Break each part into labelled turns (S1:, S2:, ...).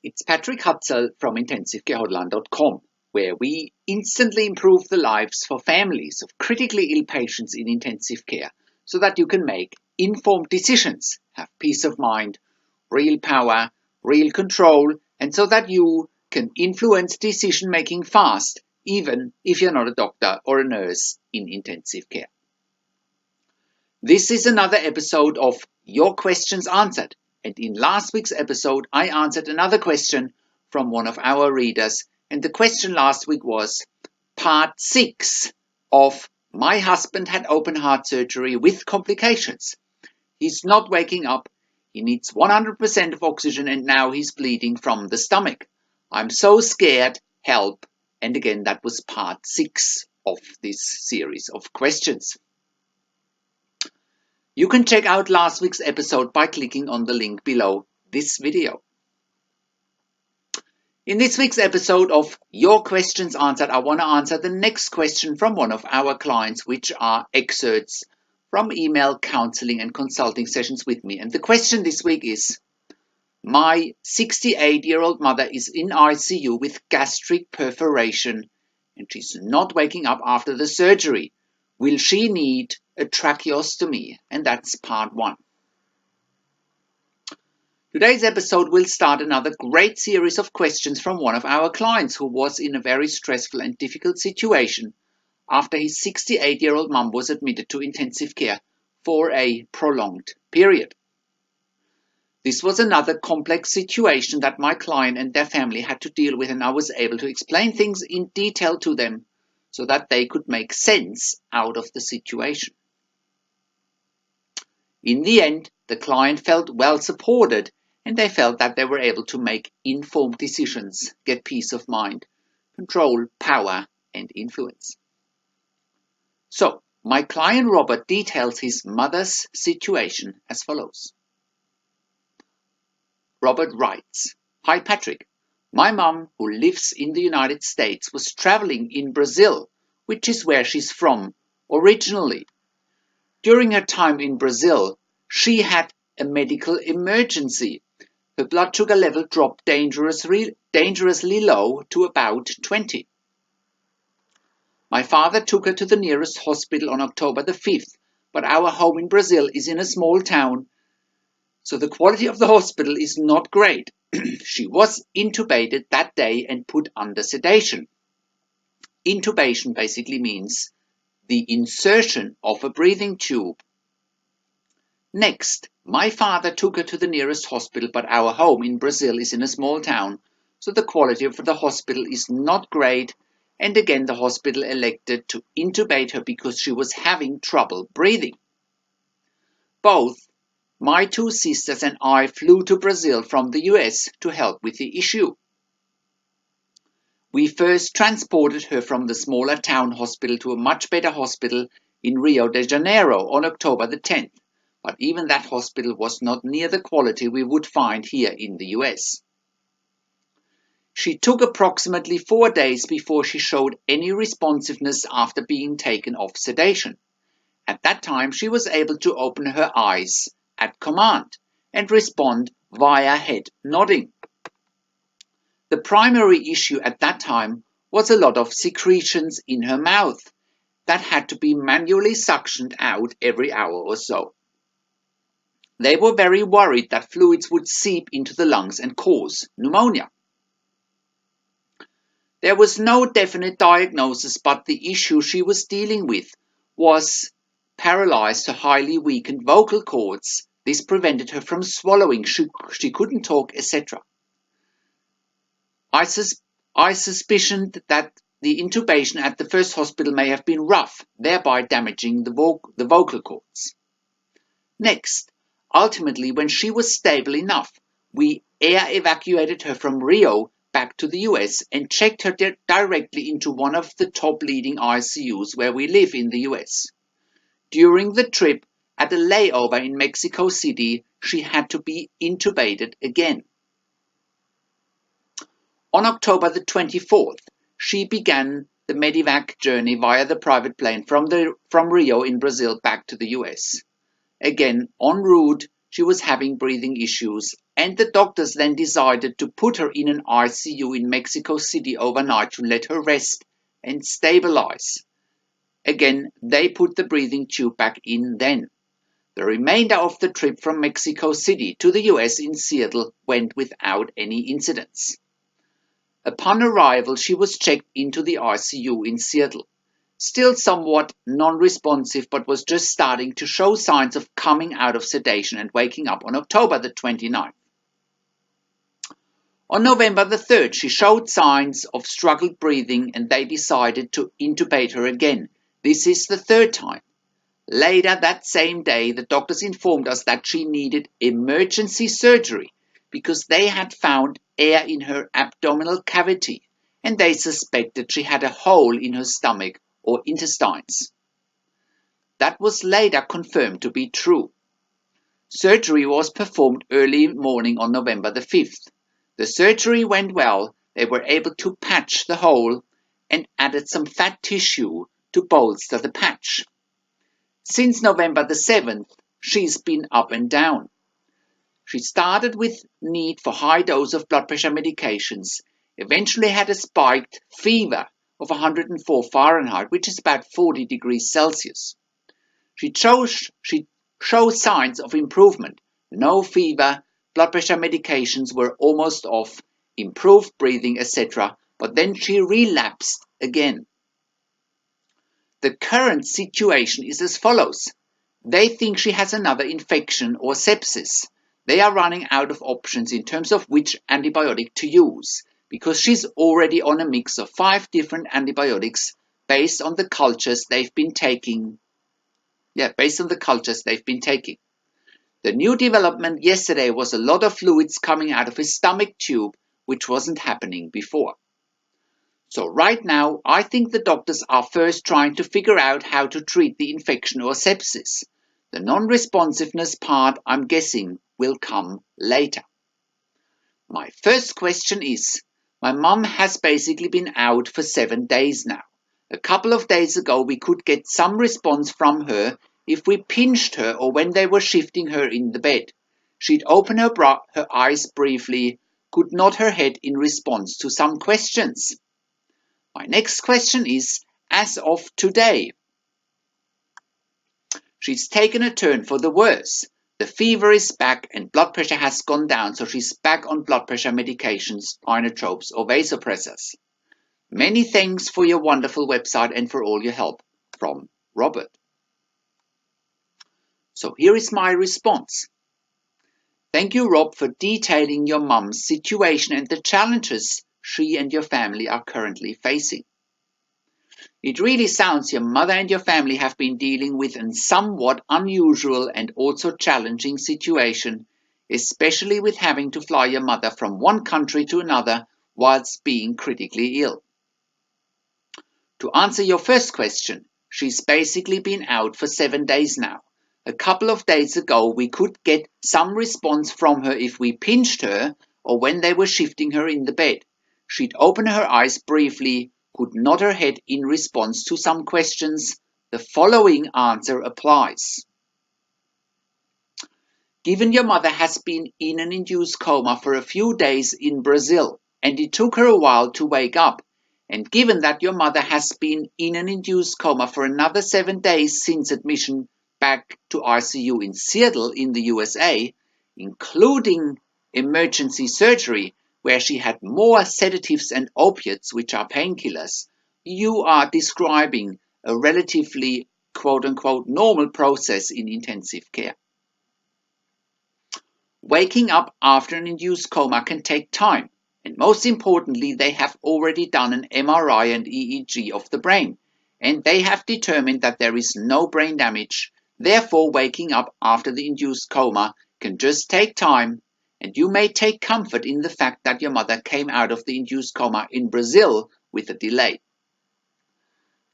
S1: It's Patrick Hutzel from IntensiveCareHotline.com, where we instantly improve the lives for families of critically ill patients in intensive care so that you can make informed decisions, have peace of mind, real power, real control, and so that you can influence decision making fast, even if you're not a doctor or a nurse in intensive care. This is another episode of Your Questions Answered, and in last week's episode I answered another question from one of our readers, and the question last week was part 6 of my husband had open heart surgery with complications. He's not waking up, he needs 100% of oxygen and now he's bleeding from the stomach. I'm so scared, help. And again, that was part 6 of this series of questions. You can check out last week's episode by clicking on the link below this video. In this week's episode of Your Questions Answered, I want to answer the next question from one of our clients, which are excerpts from email counseling and consulting sessions with me. And the question this week is, my 68-year-old mother is in ICU with gastric perforation and she's not waking up after the surgery. Will she need a tracheostomy? And that's part 1. Today's episode will start another great series of questions from one of our clients who was in a very stressful and difficult situation after his 68-year-old mum was admitted to intensive care for a prolonged period. This was another complex situation that my client and their family had to deal with, and I was able to explain things in detail to them so that they could make sense out of the situation. In the end, the client felt well supported and they felt that they were able to make informed decisions, get peace of mind, control, power, and influence. So, my client Robert details his mother's situation as follows. Robert writes, "Hi Patrick, my mum, who lives in the United States, was traveling in Brazil, which is where she's from originally. During her time in Brazil, she had a medical emergency. Her blood sugar level dropped dangerously low to about 20. My father took her to the nearest hospital on October the 5th, but our home in Brazil is in a small town, so the quality of the hospital is not great. She was intubated that day and put under sedation. Intubation basically means the insertion of a breathing tube. Next, my father took her to the nearest hospital, but our home in Brazil is in a small town, so the quality of the hospital is not great, and again the hospital elected to intubate her because she was having trouble breathing. Both my 2 sisters and I flew to Brazil from the US to help with the issue. We first transported her from the smaller town hospital to a much better hospital in Rio de Janeiro on October the 10th, but even that hospital was not near the quality we would find here in the US. She took approximately 4 days before she showed any responsiveness after being taken off sedation. At that time, she was able to open her eyes at command and respond via head nodding. The primary issue at that time was a lot of secretions in her mouth that had to be manually suctioned out every hour or so. They were very worried that fluids would seep into the lungs and cause pneumonia. There was no definite diagnosis, but the issue she was dealing with was paralyzed to highly weakened vocal cords. This prevented her from swallowing, she couldn't talk, etc. I suspicioned that the intubation at the first hospital may have been rough, thereby damaging the vocal cords. Next, ultimately, when she was stable enough, we air evacuated her from Rio back to the US and checked her directly into one of the top leading ICUs where we live in the US. During the trip, at a layover in Mexico City, she had to be intubated again. On October the 24th, she began the Medivac journey via the private plane from Rio in Brazil back to the US. Again, en route, she was having breathing issues, and the doctors then decided to put her in an ICU in Mexico City overnight to let her rest and stabilize. Again, they put the breathing tube back in then. The remainder of the trip from Mexico City to the US in Seattle went without any incidents. Upon arrival, she was checked into the ICU in Seattle. Still somewhat non-responsive, but was just starting to show signs of coming out of sedation and waking up on October the 29th. On November the 3rd, she showed signs of struggled breathing and they decided to intubate her again. This is the third time. Later that same day, the doctors informed us that she needed emergency surgery because they had found air in her abdominal cavity and they suspected she had a hole in her stomach or intestines. That was later confirmed to be true. Surgery was performed early morning on November the 5th. The surgery went well. They were able to patch the hole and added some fat tissue to bolster the patch. Since November the 7th, she's been up and down. She started with need for high dose of blood pressure medications, eventually had a spiked fever of 104 Fahrenheit, which is about 40 degrees Celsius. She showed signs of improvement. No fever, blood pressure medications were almost off, improved breathing, etc. But then she relapsed again. The current situation is as follows. They think she has another infection or sepsis. They are running out of options in terms of which antibiotic to use, because she's already on a mix of 5 different antibiotics based on the cultures they've been taking. The new development yesterday was a lot of fluids coming out of his stomach tube, which wasn't happening before. So right now, I think the doctors are first trying to figure out how to treat the infection or sepsis. The non-responsiveness part, I'm guessing, will come later. My first question is, my mum has basically been out for 7 days now. A couple of days ago, we could get some response from her if we pinched her or when they were shifting her in the bed. She'd open her eyes briefly, could nod her head in response to some questions. My next question is, as of today, she's taken a turn for the worse. The fever is back and blood pressure has gone down, so she's back on blood pressure medications, inotropes or vasopressors. Many thanks for your wonderful website and for all your help. From Robert. So here is my response. Thank you, Rob, for detailing your mum's situation and the challenges she and your family are currently facing. It really sounds your mother and your family have been dealing with a somewhat unusual and also challenging situation, especially with having to fly your mother from one country to another whilst being critically ill. To answer your first question, she's basically been out for 7 days now. A couple of days ago, we could get some response from her if we pinched her or when they were shifting her in the bed. She'd open her eyes briefly, could nod her head in response to some questions. The following answer applies. Given your mother has been in an induced coma for a few days in Brazil, and it took her a while to wake up, and given that your mother has been in an induced coma for another 7 days since admission back to ICU in Seattle in the USA, including emergency surgery, where she had more sedatives and opiates, which are painkillers, you are describing a relatively quote-unquote normal process in intensive care. Waking up after an induced coma can take time, and most importantly, they have already done an MRI and EEG of the brain, and they have determined that there is no brain damage. Therefore, waking up after the induced coma can just take time, and you may take comfort in the fact that your mother came out of the induced coma in Brazil with a delay.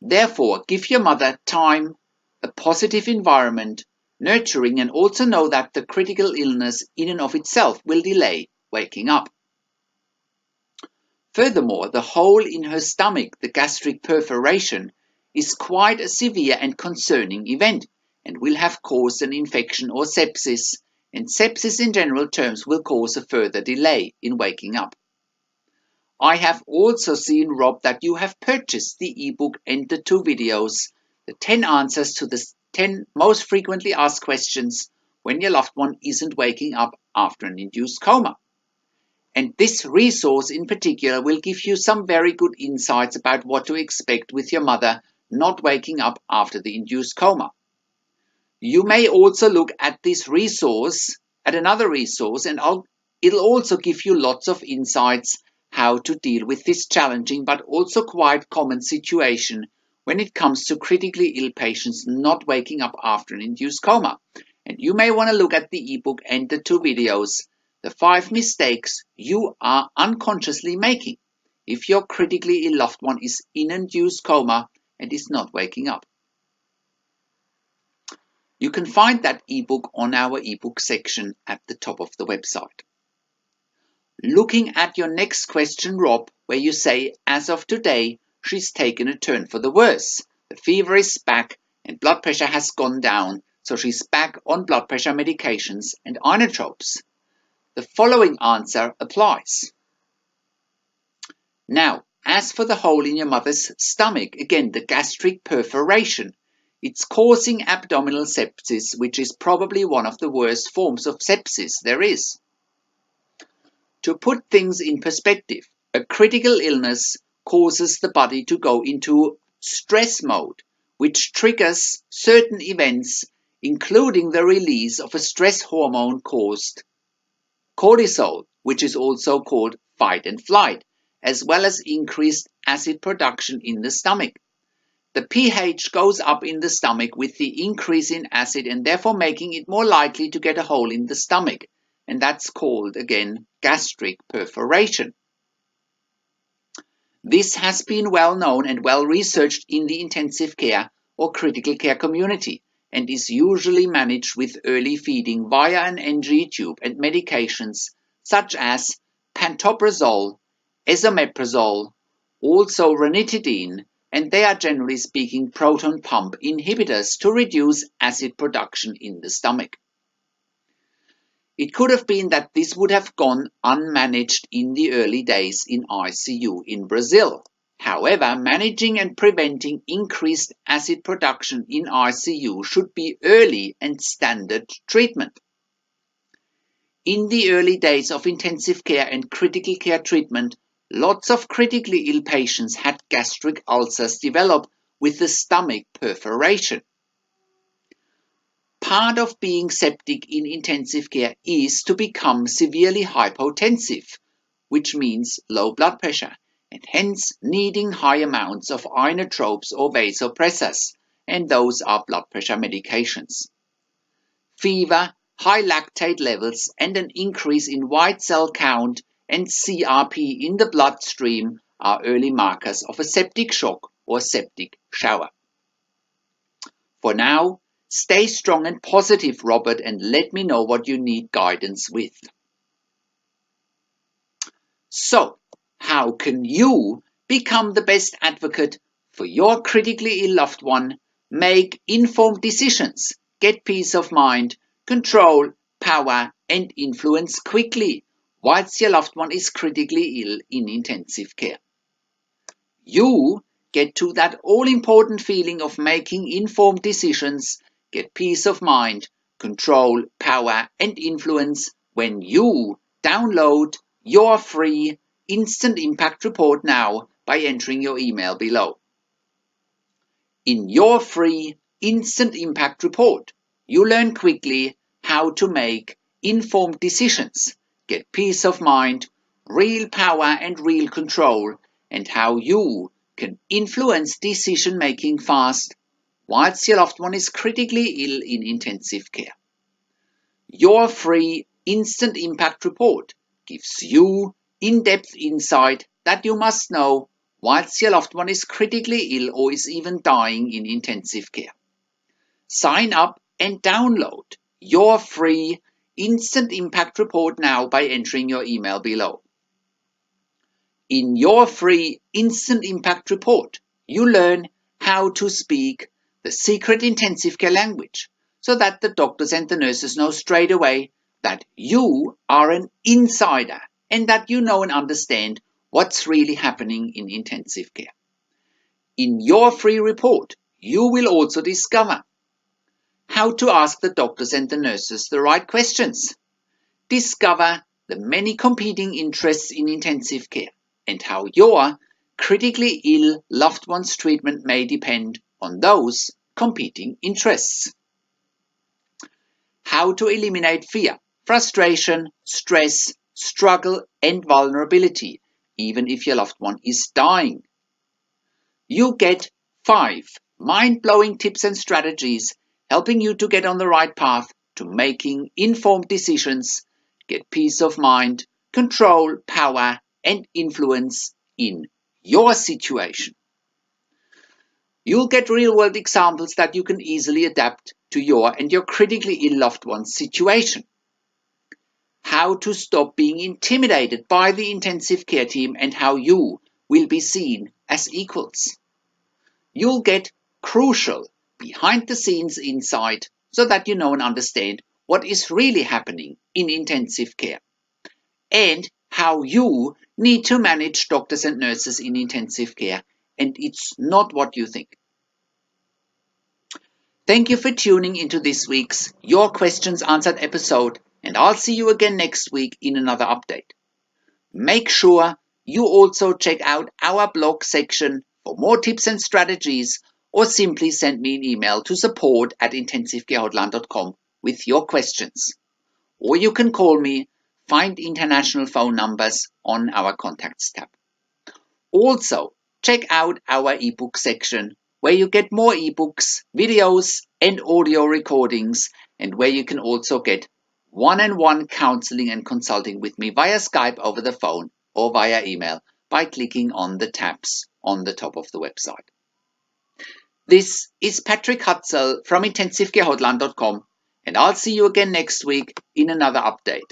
S1: Therefore, give your mother time, a positive environment, nurturing, and also know that the critical illness in and of itself will delay waking up. Furthermore, the hole in her stomach, the gastric perforation, is quite a severe and concerning event and will have caused an infection or sepsis, and sepsis in general terms will cause a further delay in waking up. I have also seen, Rob, that you have purchased the ebook and the 2 videos, the 10 answers to the 10 most frequently asked questions when your loved one isn't waking up after an induced coma. And this resource in particular will give you some very good insights about what to expect with your mother not waking up after the induced coma. You may also look at this resource, at another resource, and it'll also give you lots of insights how to deal with this challenging but also quite common situation when it comes to critically ill patients not waking up after an induced coma. And you may want to look at the ebook and the 2 videos, the 5 mistakes you are unconsciously making if your critically ill loved one is in an induced coma and is not waking up. You can find that ebook on our ebook section at the top of the website. Looking at your next question, Rob, where you say, as of today, she's taken a turn for the worse. The fever is back and blood pressure has gone down, so she's back on blood pressure medications and inotropes. The following answer applies. Now, as for the hole in your mother's stomach, again, the gastric perforation, it's causing abdominal sepsis, which is probably one of the worst forms of sepsis there is. To put things in perspective, a critical illness causes the body to go into stress mode, which triggers certain events, including the release of a stress hormone called cortisol, which is also called fight and flight, as well as increased acid production in the stomach. The pH goes up in the stomach with the increase in acid and therefore making it more likely to get a hole in the stomach. And that's called, again, gastric perforation. This has been well known and well researched in the intensive care or critical care community and is usually managed with early feeding via an NG tube and medications such as pantoprazole, esomeprazole, also ranitidine, and they are generally speaking proton pump inhibitors to reduce acid production in the stomach. It could have been that this would have gone unmanaged in the early days in ICU in Brazil. However, managing and preventing increased acid production in ICU should be early and standard treatment. In the early days of intensive care and critical care treatment, lots of critically ill patients had gastric ulcers develop with the stomach perforation. Part of being septic in intensive care is to become severely hypotensive, which means low blood pressure, and hence needing high amounts of inotropes or vasopressors, and those are blood pressure medications. Fever, high lactate levels, and an increase in white cell count and CRP in the bloodstream are early markers of a septic shock or septic shower. For now, stay strong and positive, Robert, and let me know what you need guidance with. So, how can you become the best advocate for your critically ill loved one, make informed decisions, get peace of mind, control, power, and influence quickly whilst your loved one is critically ill in intensive care? You get to that all-important feeling of making informed decisions, get peace of mind, control, power, and influence when you download your free Instant Impact Report now by entering your email below. In your free Instant Impact Report, you learn quickly how to make informed decisions, get peace of mind, real power and real control, and how you can influence decision making fast whilst your loved one is critically ill in intensive care. Your free Instant Impact Report gives you in-depth insight that you must know whilst your loved one is critically ill or is even dying in intensive care. Sign up and download your free Instant Impact Report now by entering your email below. In your free Instant Impact Report, you learn how to speak the secret intensive care language so that the doctors and the nurses know straight away that you are an insider and that you know and understand what's really happening in intensive care. In your free report, you will also discover how to ask the doctors and the nurses the right questions, discover the many competing interests in intensive care, and how your critically ill loved one's treatment may depend on those competing interests. How to eliminate fear, frustration, stress, struggle, and vulnerability, even if your loved one is dying. You get 5 mind-blowing tips and strategies helping you to get on the right path to making informed decisions, get peace of mind, control, power, and influence in your situation. You'll get real-world examples that you can easily adapt to your and your critically ill loved one's situation. How to stop being intimidated by the intensive care team and how you will be seen as equals. You'll get crucial behind-the-scenes insight so that you know and understand what is really happening in intensive care and how you need to manage doctors and nurses in intensive care, and it's not what you think. Thank you for tuning into this week's Your Questions Answered episode, and I'll see you again next week in another update. Make sure you also check out our blog section for more tips and strategies, or simply send me an email to support@intensivecarehotline.com with your questions. Or you can call me, find international phone numbers on our contacts tab. Also, check out our ebook section where you get more ebooks, videos, and audio recordings, and where you can also get one-on-one counseling and consulting with me via Skype over the phone or via email by clicking on the tabs on the top of the website. This is Patrick Hutzel from intensivecarehotline.com, and I'll see you again next week in another update.